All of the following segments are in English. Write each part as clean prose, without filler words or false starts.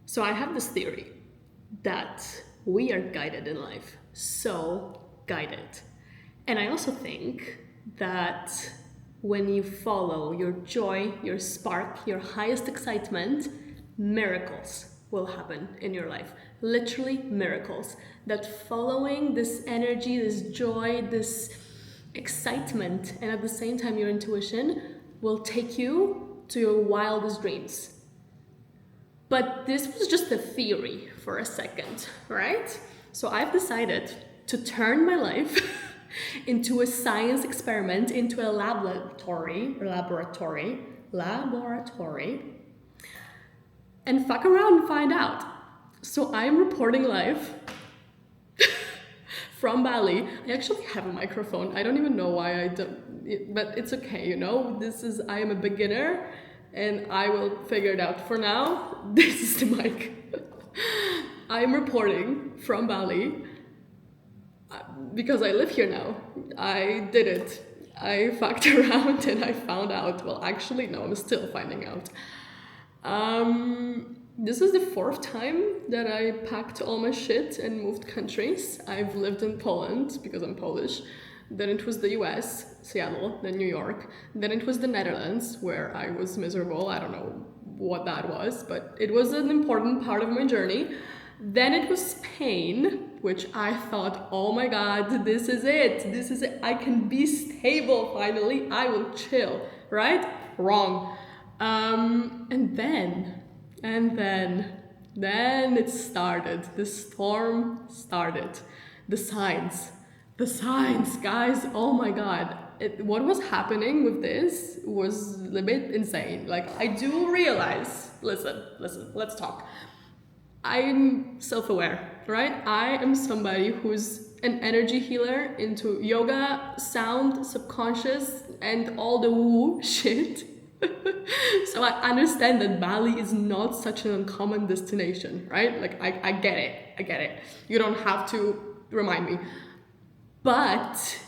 So I have this theory that we are guided in life, so guided. And I also think that when you follow your joy, your spark, your highest excitement, miracles will happen in your life. Literally miracles. That following this energy, this joy, this excitement, and at the same time your intuition will take you to your wildest dreams. But this was just a theory for a second, right? So I've decided to turn my life into a science experiment, into a laboratory, and fuck around and find out. So I'm reporting live from Bali. I actually have a microphone. I don't even know why I don't, but it's okay, you know? I am a beginner and I will figure it out. For now, this is the mic. I'm reporting from Bali because I live here now. I did it. I fucked around and I found out. Well, actually, no, I'm still finding out. This is the 4th time that I packed all my shit and moved countries. I've lived in Poland because I'm Polish. Then it was the US, Seattle, then New York. Then it was the Netherlands, where I was miserable. I don't know what that was, but it was an important part of my journey. Then it was Spain, which I thought, oh my God, this is it. I can be stable finally. I will chill, right? Wrong. And then it started. The storm started. The signs, guys, oh my God. What was happening with this was a bit insane. Like, I do realize, listen, let's talk. I'm self-aware, right? I am somebody who's an energy healer into yoga, sound, subconscious, and all the woo shit. So I understand that Bali is not such an uncommon destination, right? Like, I get it. You don't have to remind me. But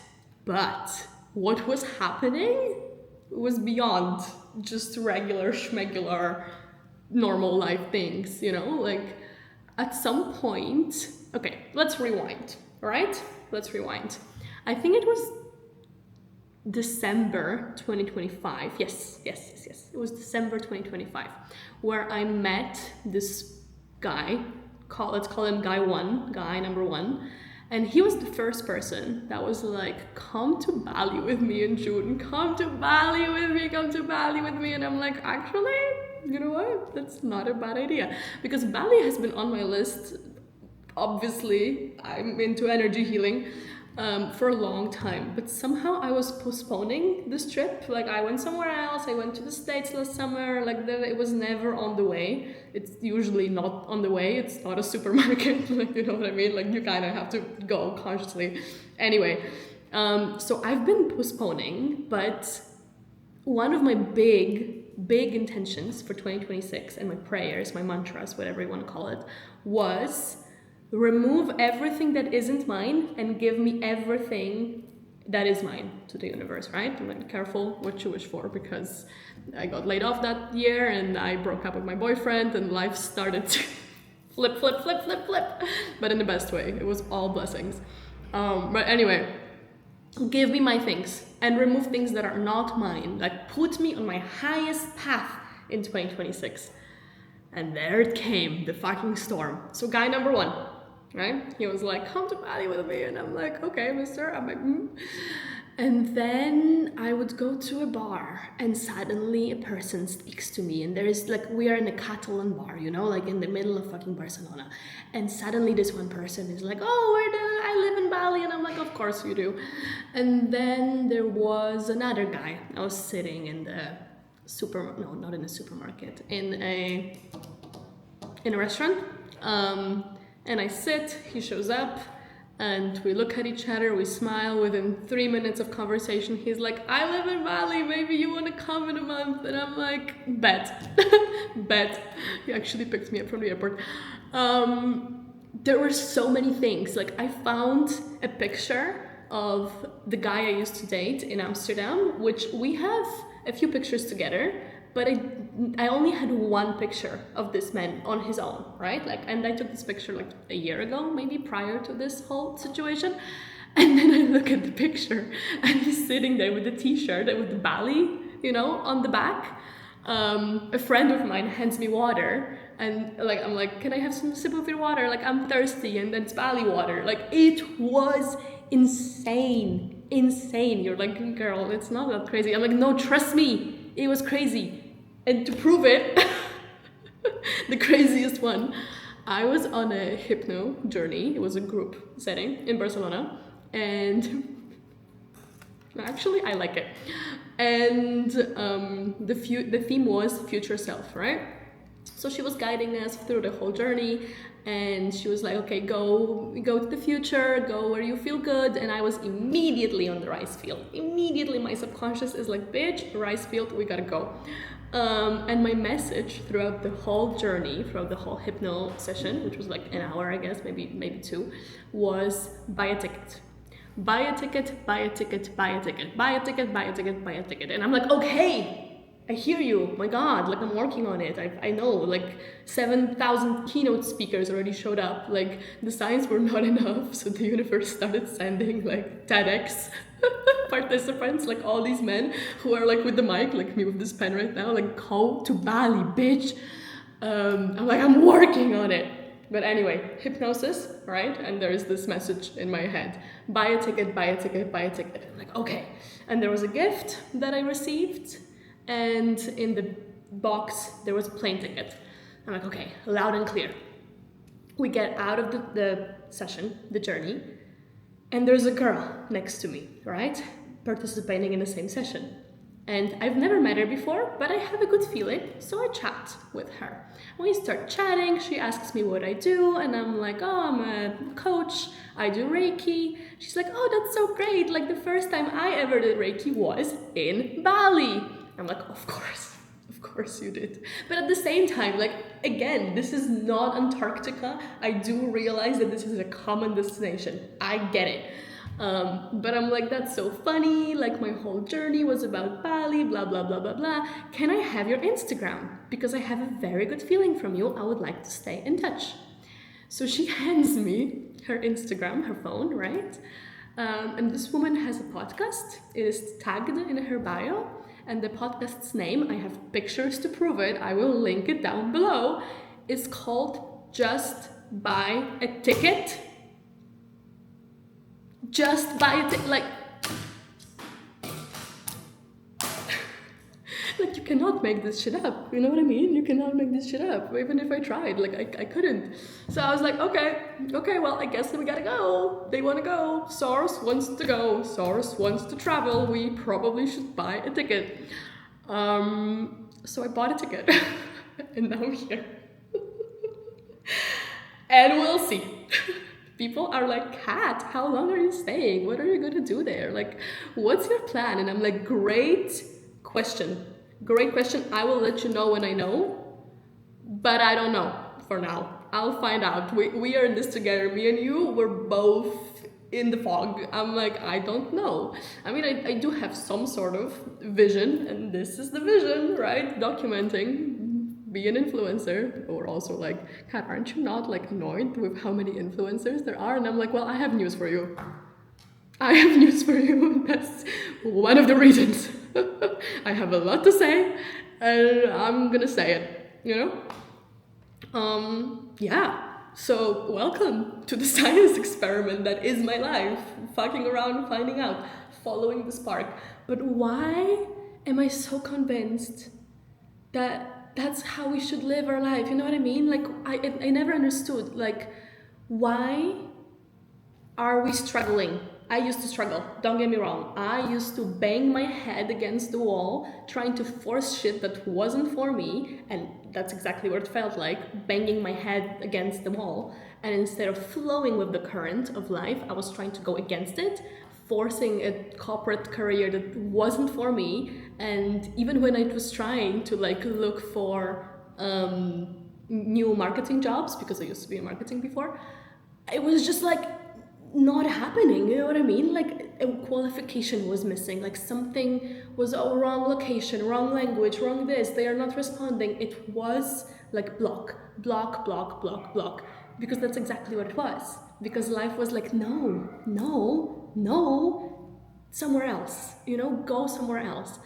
what was happening was beyond just regular schmegular normal life things, you know? Like, at some point, okay, let's rewind, all right? Let's rewind. I think it was December 2025. Yes. It was December 2025, where I met this guy, let's call him guy number one. And he was the first person that was like, come to Bali with me in June. Come to Bali with me. And I'm like, actually, you know what? That's not a bad idea. Because Bali has been on my list. Obviously, I'm into energy healing for a long time. But somehow I was postponing this trip. Like, I went somewhere else. I went to the States last summer. Like, it was never on the way. It's usually not on the way. It's not a supermarket. Like, you know what I mean? Like, you kind of have to go consciously. Anyway, so I've been postponing. But one of my big intentions for 2026 and my prayers, my mantras, whatever you want to call it, was remove everything that isn't mine and give me everything that is mine to the universe, right? I'm like, careful what you wish for, because I got laid off that year and I broke up with my boyfriend and life started to flip, but in the best way. It was all blessings. But anyway, give me my things and remove things that are not mine. Like, put me on my highest path in 2026. And there it came, the fucking storm. So guy number one, right? He was like, come to Bali with me. And I'm like, okay, mister. I'm like, And then I would go to a bar and suddenly a person speaks to me. And there is like, we are in a Catalan bar, you know, like in the middle of fucking Barcelona. And suddenly this one person is like, oh, I live in Bali. And I'm like, of course you do. And then there was another guy. I was sitting in the not in a supermarket, in a restaurant. And I sit, he shows up, and we look at each other, we smile. Within 3 minutes of conversation, he's like, I live in Bali, maybe you want to come in a month? And I'm like, bet. He actually picked me up from the airport. There were so many things. Like, I found a picture of the guy I used to date in Amsterdam, which we have a few pictures together. but I only had one picture of this man on his own, right? Like, and I took this picture like a year ago, maybe prior to this whole situation. And then I look at the picture and he's sitting there with the t-shirt and with the Bali, you know, on the back. A friend of mine hands me water and like, I'm like, can I have some sip of your water? Like, I'm thirsty, and then it's Bali water. Like, it was insane. You're like, girl, it's not that crazy. I'm like, no, trust me, it was crazy. And to prove it, the craziest one, I was on a hypno journey. It was a group setting in Barcelona, and actually I like it. And the theme was future self, right? So she was guiding us through the whole journey, and she was like, okay, go to the future, go where you feel good. And I was immediately on the rice field. Immediately my subconscious is like, bitch, rice field, we gotta go. And my message throughout the whole journey, throughout the whole hypno session, which was like an hour, I guess, maybe 2, was buy a ticket. Buy a ticket, buy a ticket, buy a ticket, buy a ticket, buy a ticket, buy a ticket. And I'm like, okay, I hear you, my God, like, I'm working on it. I know, like, 7,000 keynote speakers already showed up. Like, the signs were not enough, so the universe started sending, like, TEDx participants, like, all these men who are, like, with the mic, like me with this pen right now, like, go to Bali, bitch. I'm like, I'm working on it. But anyway, hypnosis, right? And there's this message in my head. Buy a ticket, buy a ticket, buy a ticket. I'm like, okay. And there was a gift that I received, and in the box, there was a plane ticket. I'm like, okay, loud and clear. We get out of the session, the journey, and there's a girl next to me, right? Participating in the same session. And I've never met her before, but I have a good feeling, so I chat with her. We start chatting, she asks me what I do, and I'm like, oh, I'm a coach, I do Reiki. She's like, oh, that's so great, like the first time I ever did Reiki was in Bali. I'm like, of course you did. But at the same time, like, again, this is not Antarctica. I do realize that this is a common destination. I get it. But I'm like, that's so funny. Like, my whole journey was about Bali, blah, blah, blah, blah, blah. Can I have your Instagram? Because I have a very good feeling from you. I would like to stay in touch. So she hands me her Instagram, her phone, right? And this woman has a podcast. It is tagged in her bio. And the podcast's name, I have pictures to prove it, I will link it down below, is called Just Buy a Ticket. Just buy a ticket, like you cannot make this shit up, you know what I mean? You cannot make this shit up, even if I tried, like I couldn't. So I was like, okay, well, I guess we gotta go. They wanna go, Source wants to go, Source wants to travel, we probably should buy a ticket. So I bought a ticket, and now I'm here. And we'll see. People are like, Kat, how long are you staying? What are you gonna do there? Like, what's your plan? And I'm like, great question. I will let you know when I know, but I don't know for now. I'll find out. We are in this together. Me and you, we're both in the fog. I'm like, I don't know. I mean, I do have some sort of vision, and this is the vision, right? Documenting, be an influencer. Or also like, Kat, aren't you not like annoyed with how many influencers there are? And I'm like, well, I have news for you. That's one of the reasons. I have a lot to say, and I'm gonna say it, you know? Yeah, so welcome to the science experiment that is my life. Fucking around, finding out, following the spark. But why am I so convinced that that's how we should live our life? You know what I mean? Like, I never understood, like, why are we struggling? I used to struggle, don't get me wrong. I used to bang my head against the wall, trying to force shit that wasn't for me, and that's exactly what it felt like, banging my head against the wall. And instead of flowing with the current of life, I was trying to go against it, forcing a corporate career that wasn't for me. And even when I was trying to like look for new marketing jobs, because I used to be in marketing before, it was just like, not happening, you know what I mean? Like a qualification was missing, like something was wrong location, wrong language, wrong this, they are not responding. It was like block, block, block, block, block, because that's exactly what it was. Because life was like, no, no, no, somewhere else, you know, go somewhere else.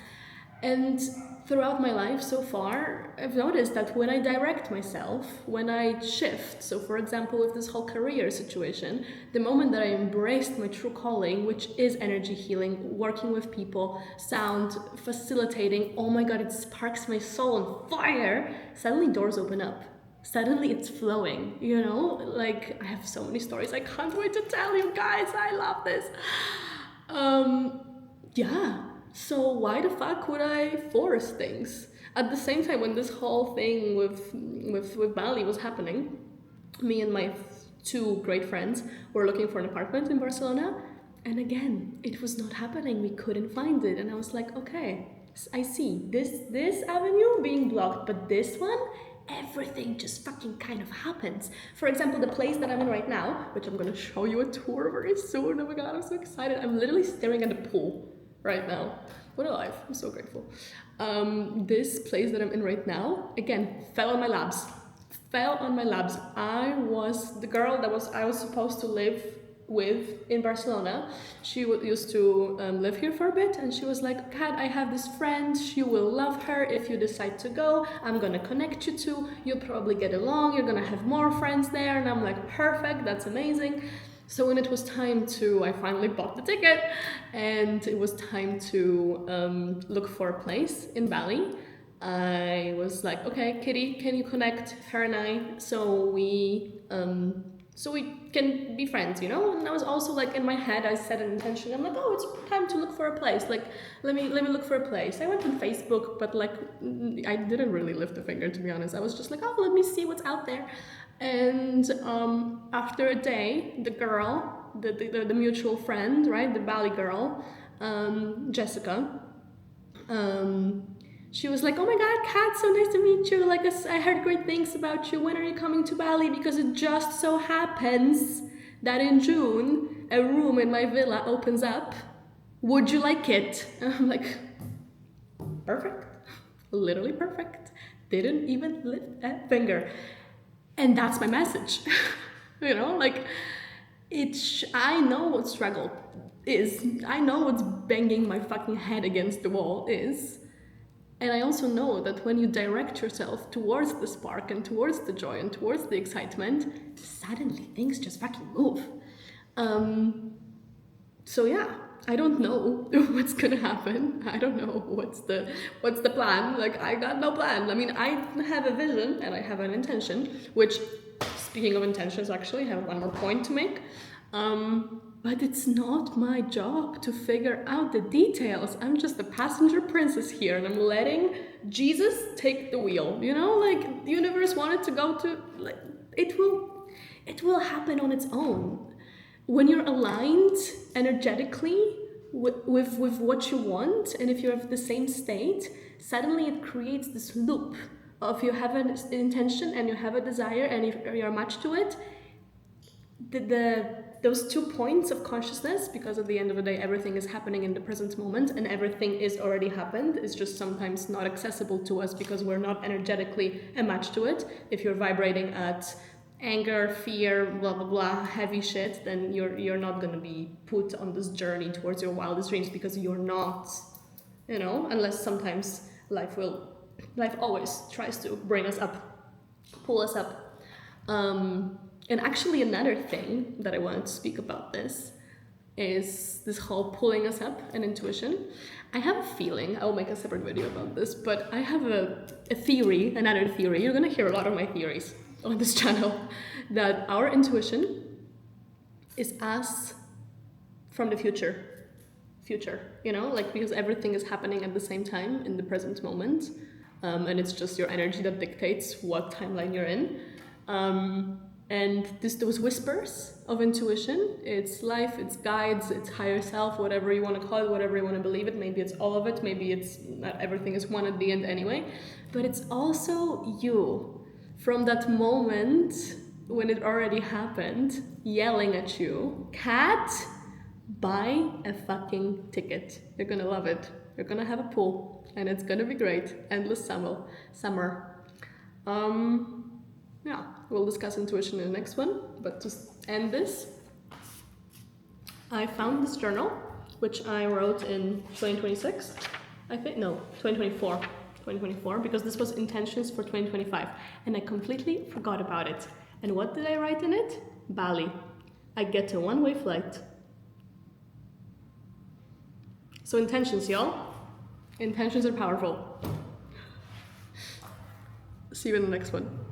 And throughout my life so far, I've noticed that when I direct myself, when I shift, so for example, with this whole career situation, the moment that I embraced my true calling, which is energy healing, working with people, sound, facilitating, oh my God, it sparks my soul on fire, suddenly doors open up. Suddenly it's flowing, you know? Like, I have so many stories, I can't wait to tell you guys, I love this. Yeah. So why the fuck would I force things? At the same time, when this whole thing with Bali was happening, me and my two great friends were looking for an apartment in Barcelona, and again, it was not happening. We couldn't find it, and I was like, okay, I see this avenue being blocked, but this one, everything just fucking kind of happens. For example, the place that I'm in right now, which I'm gonna show you a tour very soon. Oh my God, I'm so excited. I'm literally staring at the pool right now. What a life, I'm so grateful. This place that I'm in right now, again, fell on my labs. I was the girl that I was supposed to live with in Barcelona. She used to live here for a bit, and she was like, Kat, I have this friend, you will love her if you decide to go, I'm gonna connect you to, you'll probably get along, you're gonna have more friends there. And I'm like, perfect, that's amazing. So when it was time to, I finally bought the ticket, and it was time to look for a place in Bali. I was like, okay, Kitty, can you connect her and I so we can be friends, you know? And I was also like, in my head, I set an intention. I'm like, oh, it's time to look for a place. Like, let me look for a place. I went on Facebook, but like, I didn't really lift a finger, to be honest. I was just like, oh, let me see what's out there. And after a day, the girl, the mutual friend, right, the Bali girl, Jessica, she was like, oh my God, Kat, so nice to meet you. Like, I heard great things about you. When are you coming to Bali? Because it just so happens that in June, a room in my villa opens up. Would you like it? And I'm like, perfect, literally perfect. Didn't even lift a finger. And that's my message. You know, like, I know what struggle is. I know what's banging my fucking head against the wall is. And I also know that when you direct yourself towards the spark and towards the joy and towards the excitement, suddenly things just fucking move. So yeah, I don't know what's gonna happen. I don't know what's the plan. Like, I got no plan. I mean, I have a vision and I have an intention, which, speaking of intentions, actually, I have one more point to make. But it's not my job to figure out the details. I'm just the passenger princess here, and I'm letting Jesus take the wheel. You know, like, the universe wanted to go to, like, it will happen on its own. When you're aligned energetically with what you want, and if you're of the same state, suddenly it creates this loop of you have an intention and you have a desire and if you're matched to it, those 2 points of consciousness, because at the end of the day everything is happening in the present moment and everything is already happened, it's just sometimes not accessible to us because we're not energetically matched to it. If you're vibrating at anger, fear, blah blah blah, heavy shit, then you're not gonna be put on this journey towards your wildest dreams, because you're not, you know, unless sometimes life always tries to bring us up, pull us up. And actually another thing that I wanted to speak about this is this whole pulling us up and intuition. I have a feeling, I'll make a separate video about this, but I have a theory, another theory, you're gonna hear a lot of my theories on this channel, that our intuition is us from the future, you know, like, because everything is happening at the same time in the present moment, and it's just your energy that dictates what timeline you're in. And those whispers of intuition, it's life, it's guides, it's higher self, whatever you want to call it, whatever you want to believe it. Maybe it's all of it, maybe it's not, everything is one at the end anyway. But it's also you. From that moment when it already happened, yelling at you, Kat, buy a fucking ticket. You're gonna love it. You're gonna have a pool and it's gonna be great. Endless summer. Yeah, we'll discuss intuition in the next one, but to end this, I found this journal, which I wrote in 2026. I think, no, 2024, because this was intentions for 2025, and I completely forgot about it. And what did I write in it? Bali. I get a one-way flight. So intentions, y'all. Intentions are powerful. See you in the next one.